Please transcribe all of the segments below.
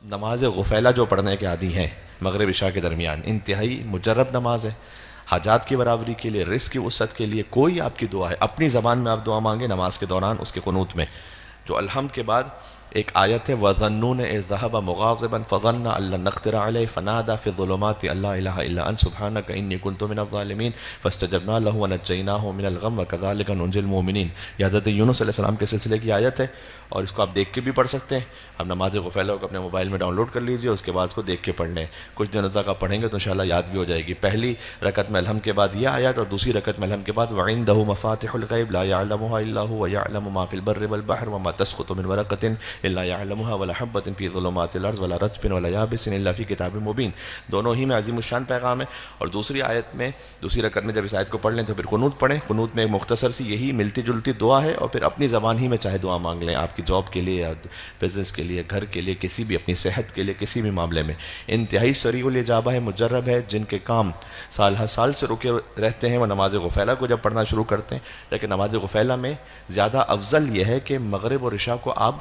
نماز غفیلہ جو پڑھنے کے عادی ہیں مغرب عشاء کے درمیان، انتہائی مجرب نماز ہے، حاجات کی برابری کے لیے، رزق کی وسعت کے لیے، کوئی آپ کی دعا ہے اپنی زبان میں آپ دعا مانگے نماز کے دوران اس کے قنوت میں، جو الحمد کے بعد ایک آیت ہے وَظَنُّونَ إِذْ ذَهَبَ مُغَاضِبًا فَظَنَّ أَن لَّن نَّقْدِرَ عَلَيْهِ فَنَادَىٰ فِي الظُّلُمَاتِ أَن لَّا إِلَٰهَ إِلَّا أَنتَ سُبْحَانَكَ إِنِّي كُنتُ مِنَ الظَّالِمِينَ فَاسْتَجَبْنَا لَهُ وَنَجَّيْنَاهُ مِنَ الْغَمِّ وَكَذَٰلِكَ نُنجِي الْمُؤْمِنِينَ۔ یہ حضرت یونس علیہ السلام کے سلسلے کی آیت ہے، اور اس کو آپ دیکھ کے بھی پڑھ سکتے ہیں۔ اب نماز غفیلہ کو اپنے موبائل میں ڈاؤن لوڈ کر لیجئے، اس کے بعد اس کو دیکھ کے پڑھ لیں، کچھ دنوں تک آپ پڑھیں گے تو انشاءاللہ یاد بھی ہو جائے گی۔ پہلی رکعت میں الحمد کے بعد یہ آیت، اور دوسری رکعت میں الحمد کے بعد وعنده مفاتح الغیب لا يعلمها الا هو يعلم ما في البر والبحر وما تسقط من ورقة الا يعلمها ولا حبة في ظلمات الارض ولا رطب ولا يابس الا في كتاب مبين۔ دونوں ہی میں عظیم الشان پیغام ہے۔ اور دوسری آیت میں، دوسری رکعت میں جب اس آیت کو پڑھ لیں تو پھر قنوت پڑھیں۔ قنوت میں ایک مختصر سی یہی ملتی جلتی دعا ہے، اور پھر اپنی زبان ہی میں چاہے دعا مانگ لیں، آپ کی جاب کے لیے یا بزنس کے لیے، گھر کے لیے، کسی بھی اپنی صحت کے لیے، کسی بھی معاملے میں۔ انتہائی سریع الاجابہ ہے، مجرب ہے، جن کے کام سال ہر سال سے رکے رہتے ہیں وہ نماز غفیلہ کو جب پڑھنا شروع کرتے ہیں۔ لیکن نماز غفیلہ میں زیادہ افضل یہ ہے کہ مغرب اور عشاء کو آپ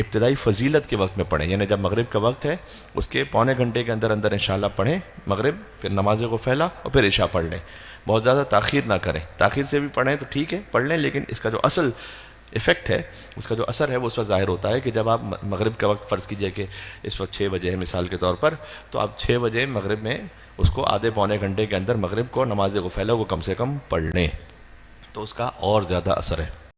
ابتدائی فضیلت کے وقت میں پڑھیں، یعنی جب مغرب کا وقت ہے اس کے پونے گھنٹے کے اندر اندر انشاءاللہ پڑھیں مغرب، پھر نماز غفیلہ، اور پھر عشاء پڑھ لیں۔ بہت زیادہ تاخیر نہ کریں، تاخیر سے بھی پڑھیں تو ٹھیک ہے پڑھ لیں، لیکن اس کا جو اصل ایفیکٹ ہے، اس کا جو اثر ہے وہ اس وقت ظاہر ہوتا ہے کہ جب آپ مغرب کا وقت فرض کیجئے کہ اس وقت 6 بجے ہے مثال کے طور پر، تو آپ 6 بجے مغرب میں اس کو آدھے پونے گھنٹے کے اندر مغرب کو نماز غفیلہ کو کم سے کم پڑھ لیں، تو اس کا اور زیادہ اثر ہے۔